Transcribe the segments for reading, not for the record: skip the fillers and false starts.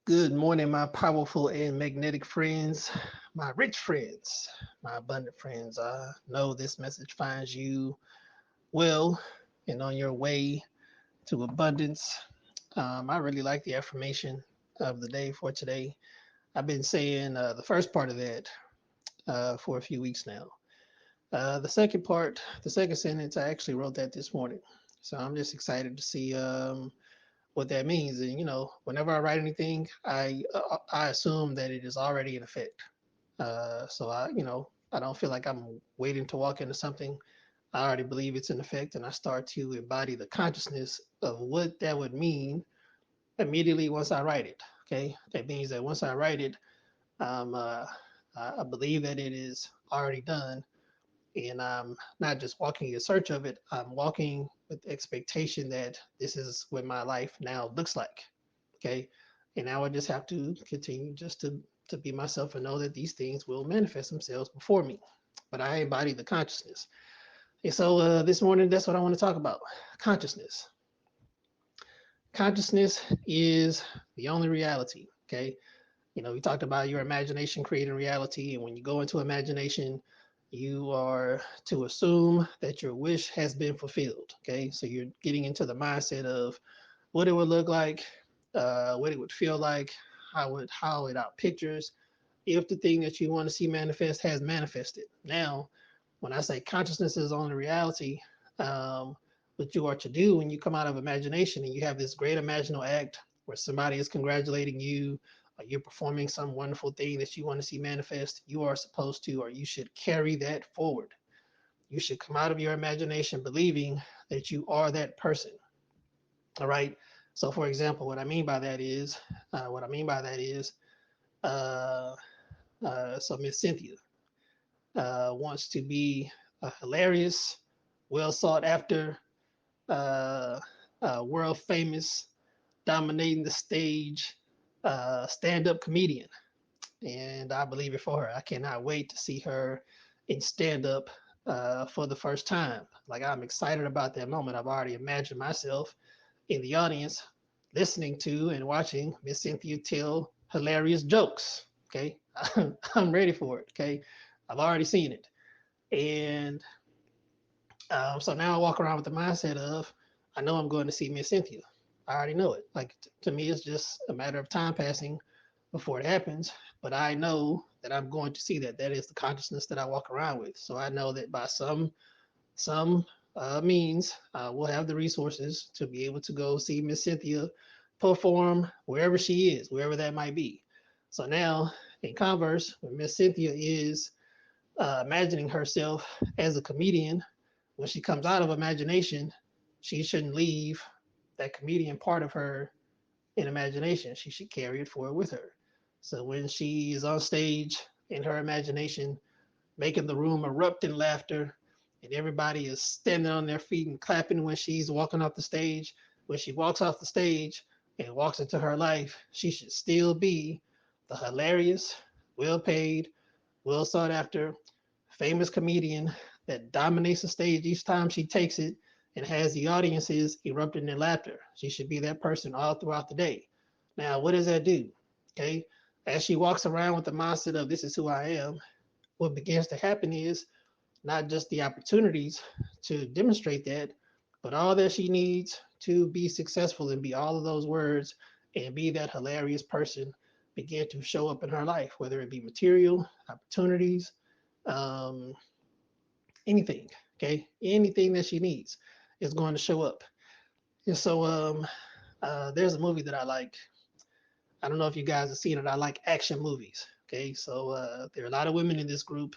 Good morning, my powerful and magnetic friends, my rich friends, my abundant friends. I know this message finds you well and on your way to abundance. I really like the affirmation of the day for today. I've been saying the first part of that for a few weeks now. The second part, the second sentence, I actually wrote that this morning. So I'm just excited to see what that means. And whenever I write anything, I assume that it is already in effect. So I don't feel like I'm waiting to walk into something. I already believe it's in effect, and I start to embody the consciousness of what that would mean immediately once I write it. Okay, that means that once I write it, um, uh, I believe that it is already done, and I'm not just walking in search of it. I'm walking with the expectation that this is what my life now looks like. Okay, and now I just have to continue just to be myself and know that these things will manifest themselves before me. But I embody the consciousness. And so this morning, that's what I want to talk about: consciousness. Consciousness is the only reality. Okay, we talked about your imagination creating reality, and when you go into imagination, you are to assume that your wish has been fulfilled. Okay, so you're getting into the mindset of what it would look like, what it would feel like, how it out pictures if the thing that you want to see manifest has manifested. Now, when I say consciousness is only reality, what you are to do when you come out of imagination and you have this great imaginal act where somebody is congratulating you, or you're performing some wonderful thing that you want to see manifest, you are supposed to, or you should carry that forward. You should come out of your imagination believing that you are that person. All right. So, for example, what I mean by that is, uh, so Miss Cynthia wants to be a hilarious, well sought after, uh, world famous, dominating the stage, stand up comedian. And I believe it for her. I cannot wait to see her in stand up for the first time. Like, I'm excited about that moment. I've already imagined myself in the audience listening to and watching Miss Cynthia tell hilarious jokes. Okay. I'm ready for it. Okay. I've already seen it. And so now I walk around with the mindset of, I know I'm going to see Miss Cynthia. I already know it. Like, to me, it's just a matter of time passing before it happens. But I know that I'm going to see that. That is the consciousness that I walk around with. So I know that by some means, we'll have the resources to be able to go see Miss Cynthia perform wherever she is, wherever that might be. So now, in converse, when Miss Cynthia is imagining herself as a comedian, when she comes out of imagination, she shouldn't leave that comedian part of her in imagination. She should carry it forward with her. So when she is on stage in her imagination, making the room erupt in laughter, and everybody is standing on their feet and clapping when she's walking off the stage, when she walks off the stage and walks into her life, she should still be the hilarious, well paid, well sought after, famous comedian that dominates the stage each time she takes it and has the audiences erupting in laughter. She should be that person all throughout the day. Now, what does that do? Okay. As she walks around with the mindset of this is who I am, what begins to happen is not just the opportunities to demonstrate that, but all that she needs to be successful and be all of those words and be that hilarious person begin to show up in her life, whether it be material, opportunities, um, anything. Okay, anything that she needs is going to show up. And so, there's a movie that I like. I don't know if you guys have seen it. I like action movies. Okay, so there are a lot of women in this group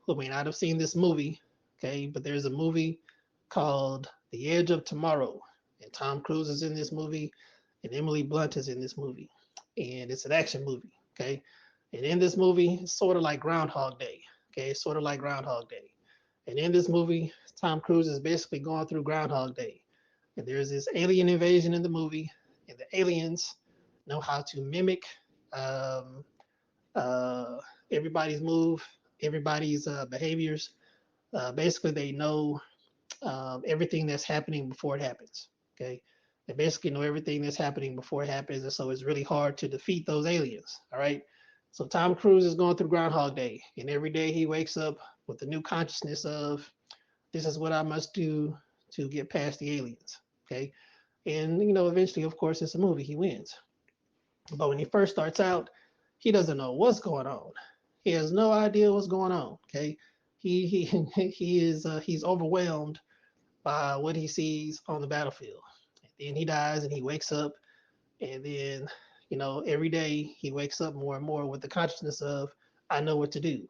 who may not have seen this movie. Okay, but there's a movie called The Edge of Tomorrow, and Tom Cruise is in this movie, and Emily Blunt is in this movie, and it's an action movie. Okay, and in this movie, it's sort of like Groundhog Day. Okay, it's sort of like Groundhog Day. And in this movie, Tom Cruise is basically going through Groundhog Day. And there's this alien invasion in the movie, and the aliens know how to mimic um, uh, everybody's move, everybody's behaviors. Basically, they know everything that's happening before it happens. Okay, They basically know everything that's happening before it happens, and so it's really hard to defeat those aliens. All right. So Tom Cruise is going through Groundhog Day, and every day he wakes up with the new consciousness of this is what I must do to get past the aliens. Okay. And eventually, of course, it's a movie. He wins. But when he first starts out, he doesn't know what's going on. He has no idea what's going on. Okay. He he's overwhelmed by what he sees on the battlefield. And then he dies and he wakes up, and then every day he wakes up more and more with the consciousness of I know what to do.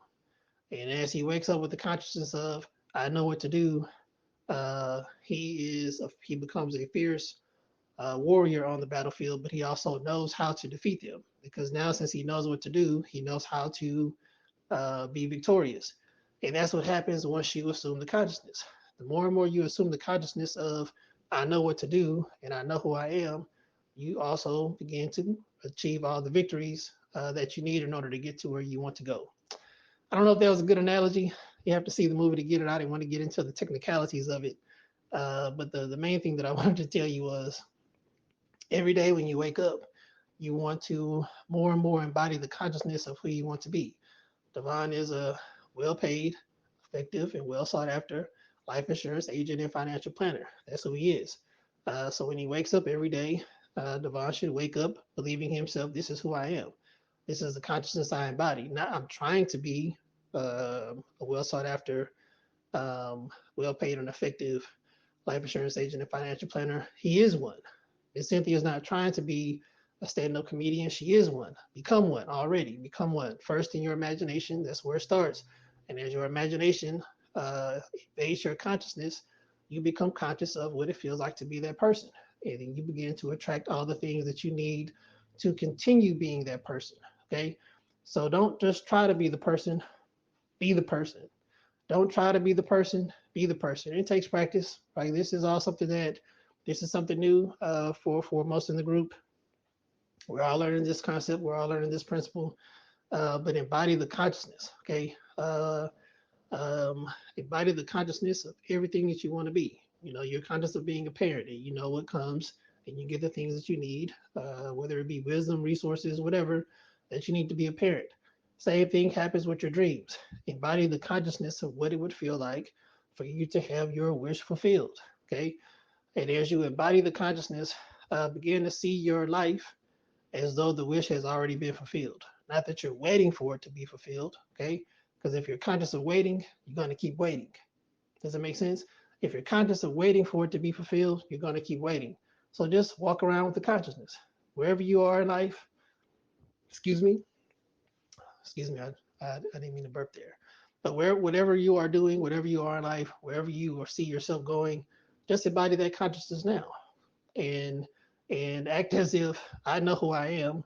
And as he wakes up with the consciousness of I know what to do, he becomes a fierce warrior on the battlefield, but he also knows how to defeat them because now since he knows what to do, he knows how to be victorious. And that's what happens once you assume the consciousness. The more and more you assume the consciousness of I know what to do and I know who I am, you also begin to achieve all the victories that you need in order to get to where you want to go. I don't know if that was a good analogy. You have to see the movie to get it. I didn't want to get into the technicalities of it. But the main thing that I wanted to tell you was every day when you wake up, you want to more and more embody the consciousness of who you want to be. Devon is a well paid, effective, and well sought after life insurance agent and financial planner. That's who he is. So when he wakes up every day, Devon should wake up believing himself, this is who I am. This is the consciousness I embody. Not I'm trying to be a well sought after, well paid, and effective life insurance agent and financial planner. He is one. Miss Cynthia is not trying to be a stand-up comedian. She is one. Become one already. Become one. First in your imagination, that's where it starts. And as your imagination invades your consciousness, you become conscious of what it feels like to be that person. And then you begin to attract all the things that you need to continue being that person. Okay? So don't just try to be the person, be the person. Don't try to be the person, be the person. It takes practice. Right? This is something new for most in the group. We're all learning this concept. We're all learning this principle. But embody the consciousness. Okay. Embody the consciousness of everything that you want to be. You're conscious of being a parent, and you know what comes, and you get the things that you need, whether it be wisdom, resources, whatever that you need to be a parent. Same thing happens with your dreams. Embody the consciousness of what it would feel like for you to have your wish fulfilled. Okay. And as you embody the consciousness, begin to see your life as though the wish has already been fulfilled. Not that you're waiting for it to be fulfilled, okay? Because if you're conscious of waiting, you're going to keep waiting. Does that make sense? If you're conscious of waiting for it to be fulfilled, you're going to keep waiting. So just walk around with the consciousness. Wherever you are in life, excuse me, I didn't mean to burp there. But whatever you are doing, whatever you are in life, wherever you see yourself going, just embody that consciousness now. And and act as if I know who I am.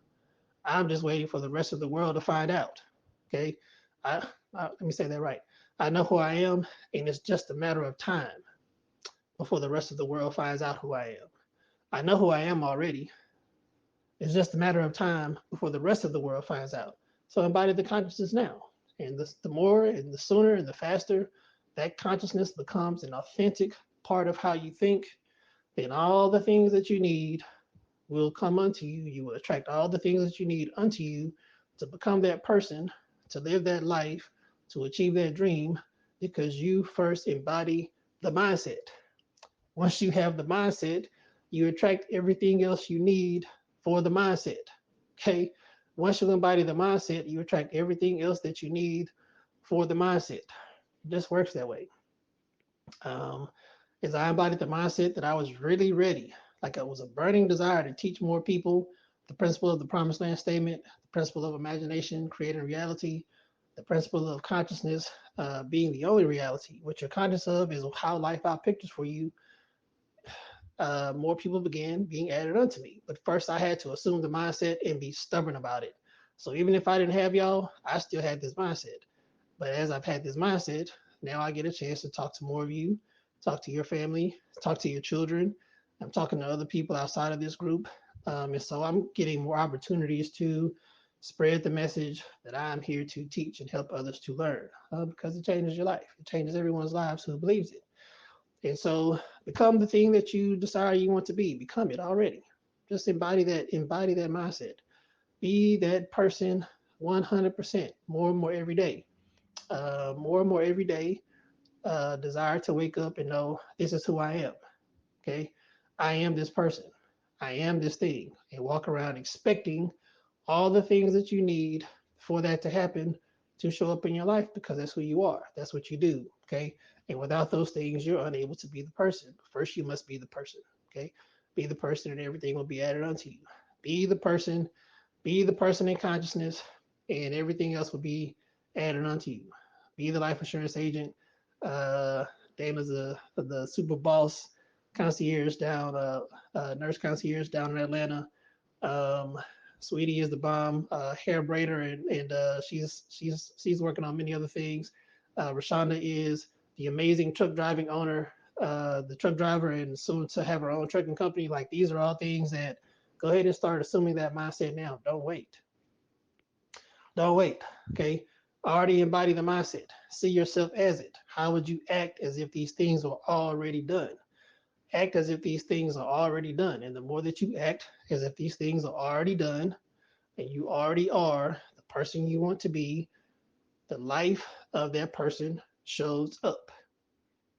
I'm just waiting for the rest of the world to find out. Okay, let me say that right. I know who I am, and it's just a matter of time before the rest of the world finds out who I am. I know who I am already. It's just a matter of time before the rest of the world finds out. So embody the consciousness now, and the more and the sooner and the faster that consciousness becomes an authentic part of how you think, then all the things that you need will come unto you. You will attract all the things that you need unto you to become that person, to live that life, to achieve that dream, because you first embody the mindset. Once you have the mindset, you attract everything else you need for the mindset. Okay? Once you embody the mindset, you attract everything else that you need for the mindset. It just works that way. Um, as I embodied the mindset that I was really ready, like it was a burning desire to teach more people the principle of the promised land statement, the principle of imagination, creating reality, the principle of consciousness being the only reality. What you're conscious of is how life out pictures for you. More people began being added unto me. But first, I had to assume the mindset and be stubborn about it. So even if I didn't have y'all, I still had this mindset. But as I've had this mindset, now I get a chance to talk to more of you, talk to your family, talk to your children. I'm talking to other people outside of this group. And so I'm getting more opportunities to spread the message that I'm here to teach and help others to learn because it changes your life. It changes everyone's lives who believes it. And so become the thing that you desire you want to be. Become it already. Just embody that mindset. Be that person 100%, more and more every day. More and more every day. Desire to wake up and know this is who I am. Okay. I am this person. I am this thing. And walk around expecting all the things that you need for that to happen to show up in your life because that's who you are. That's what you do. Okay. And without those things, you're unable to be the person. First, you must be the person. Okay. Be the person and everything will be added unto you. Be the person, be the person in consciousness, and everything else will be added unto you. Be the life insurance agent. Uh, Dana's the super boss concierge down, nurse concierge down in Atlanta. um, Sweetie is the bomb hair braider, and she's working on many other things. Rashonda is the amazing truck driving owner, the truck driver, and soon to have her own trucking company. Like these are all things that go ahead and start assuming that mindset now. Don't wait. Don't wait. Okay. Already embody the mindset. See yourself as it. How would you act as if these things were already done? Act as if these things are already done. And the more that you act as if these things are already done and you already are the person you want to be, the life of that person shows up.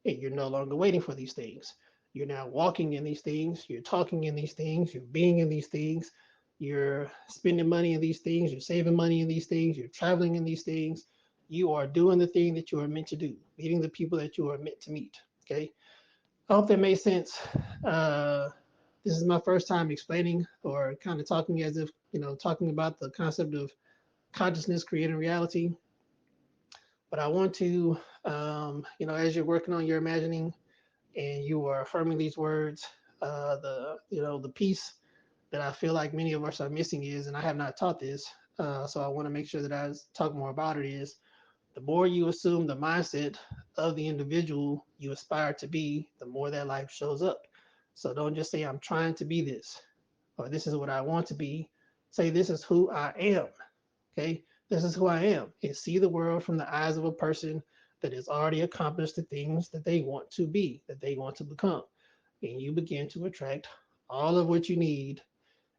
And you're no longer waiting for these things. You're now walking in these things, you're talking in these things, you're being in these things, you're spending money in these things, you're saving money in these things, you're traveling in these things. You are doing the thing that you are meant to do, meeting the people that you are meant to meet. Okay. I hope that made sense. Uh, this is my first time explaining or kind of talking as if, talking about the concept of consciousness creating reality. But I want to, as you're working on your imagining and you are affirming these words, the piece that I feel like many of us are missing is, and I have not taught this, so I want to make sure that I talk more about it, is the more you assume the mindset of the individual you aspire to be, the more that life shows up. So don't just say, I'm trying to be this, or this is what I want to be. Say, this is who I am. Okay. This is who I am. And see the world from the eyes of a person that has already accomplished the things that they want to be, that they want to become. And you begin to attract all of what you need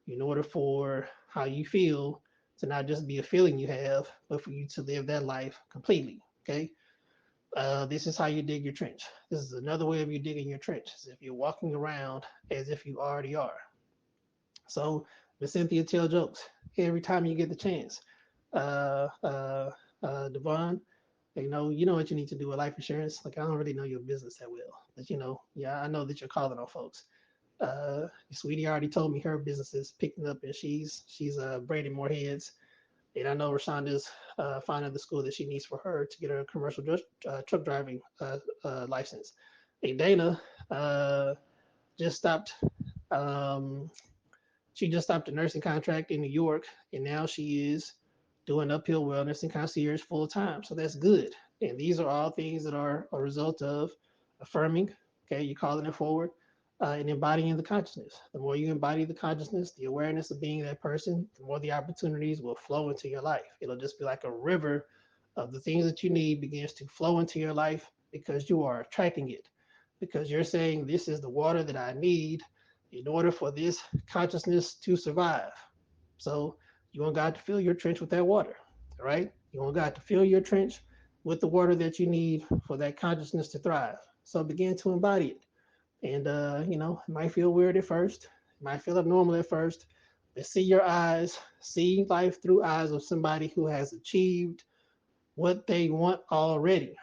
in order for how you feel to not just be a feeling you have, but for you to live that life completely. Okay. This is how you dig your trench. This is another way of you digging your trench. As if you're walking around as if you already are. So, Miss Cynthia tell jokes every time you get the chance. Uh, uh, Devon, you know what you need to do with life insurance. Like I don't really know your business that well, but yeah, I know that you're calling on folks. Sweetie already told me her business is picking up, and she's braiding more heads. And I know Rashonda's finding the school that she needs for her to get her commercial truck driving license. And Dana uh, just stopped. Um, she just stopped a nursing contract in New York, and now she is doing uphill wellness and concierge full time. So that's good. And these are all things that are a result of affirming. Okay, you're calling it forward and embodying the consciousness. The more you embody the consciousness, the awareness of being that person, the more the opportunities will flow into your life. It'll just be like a river of the things that you need begins to flow into your life because you are attracting it. Because you're saying, this is the water that I need in order for this consciousness to survive. So you want God to fill your trench with that water, all right? You want God to fill your trench with the water that you need for that consciousness to thrive. So begin to embody it. And, it might feel weird at first, it might feel abnormal at first, but see your eyes, see life through eyes of somebody who has achieved what they want already.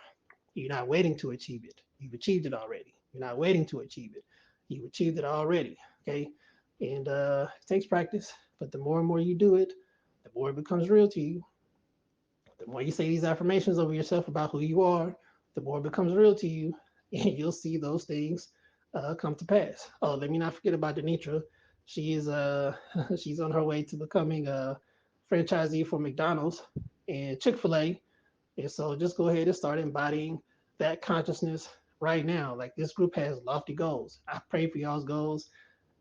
You're not waiting to achieve it. You've achieved it already. You're not waiting to achieve it. You've achieved it already. Okay. And it takes practice, but the more and more you do it, the more it becomes real to you. The more you say these affirmations over yourself about who you are, the more it becomes real to you, and you'll see those things come to pass. Oh, let me not forget about Denitra. She is she's on her way to becoming a franchisee for McDonald's and Chick-fil-A, and so just go ahead and start embodying that consciousness right now. Like this group has lofty goals. I pray for y'all's goals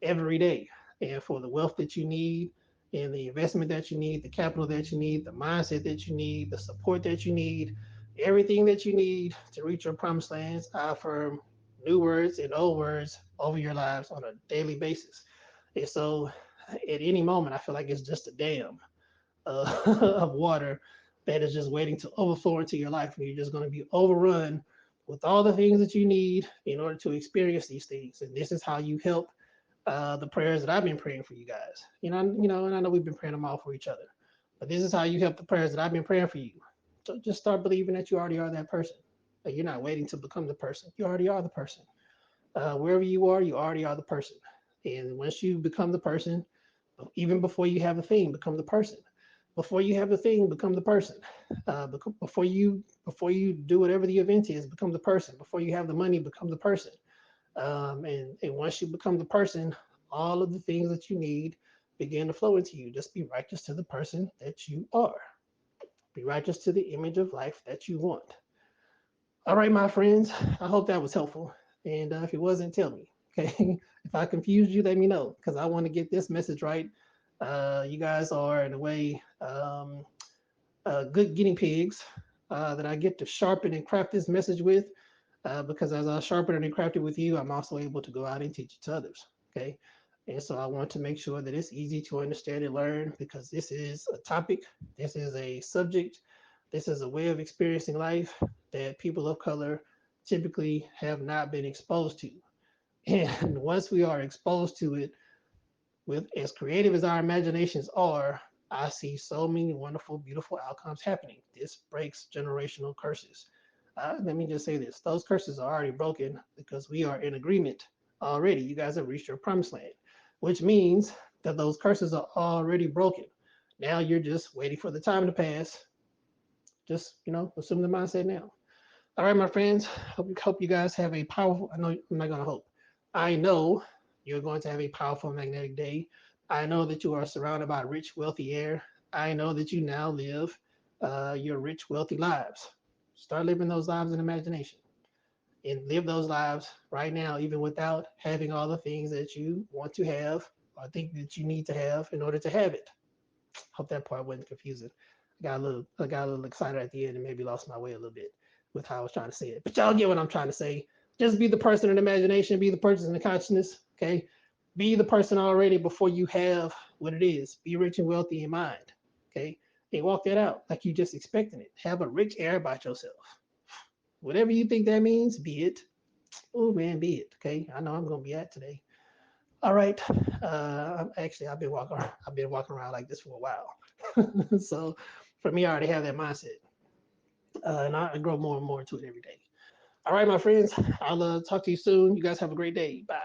every day and for the wealth that you need and the investment that you need, the capital that you need, the mindset that you need, the support that you need, everything that you need to reach your promised lands. I affirm new words and old words over your lives on a daily basis. And so at any moment, I feel like it's just a dam of water that is just waiting to overflow into your life. And you're just going to be overrun with all the things that you need in order to experience these things. And this is how you help the prayers that I've been praying for you guys. And I know we've been praying them all for each other. But this is how you help the prayers that I've been praying for you. So just start believing that you already are that person. That you're not waiting to become the person. You already are the person. Wherever you are, you already are the person. And once you become the person, even before you have the thing, become the person. Before you have the thing, become the person. Before you do whatever the event is, become the person. Before you have the money, become the person. And once you become the person, all of the things that you need begin to flow into you. Just be righteous to the person that you are. Be righteous to the image of life that you want. All right, my friends, I hope that was helpful. And if it wasn't, tell me. Okay. If I confused you, let me know because I want to get this message right. You guys are, in a way, good guinea pigs that I get to sharpen and craft this message with. Because as I sharpen and craft it with you, I'm also able to go out and teach it to others. Okay. And so I want to make sure that it's easy to understand and learn because this is a topic, this is a subject, this is a way of experiencing life that people of color typically have not been exposed to. And once we are exposed to it, with as creative as our imaginations are, I see so many wonderful, beautiful outcomes happening. This breaks generational curses. Let me just say this: those curses are already broken because we are in agreement already. You guys have reached your promised land, which means that those curses are already broken. Now you're just waiting for the time to pass. Just assume the mindset now. All right, my friends. Hope you guys have a powerful. I know I'm not gonna hope. I know you're going to have a powerful magnetic day. I know that you are surrounded by rich, wealthy air. I know that you now live your rich, wealthy lives. Start living those lives in imagination and live those lives right now, even without having all the things that you want to have or think that you need to have in order to have it. Hope that part wasn't confusing. I got a little excited at the end and maybe lost my way a little bit with how I was trying to say it. But y'all get what I'm trying to say. Just be the person in imagination, be the person in the consciousness. Okay. Be the person already before you have what it is. Be rich and wealthy in mind. Okay. And walk that out like you just expecting it. Have a rich air about yourself. Whatever you think that means, be it. Oh man, be it. Okay. I know I'm gonna be at today. All right. I've been walking around like this for a while. So for me, I already have that mindset. And I grow more and more into it every day. All right, my friends. I'll talk to you soon. You guys have a great day. Bye.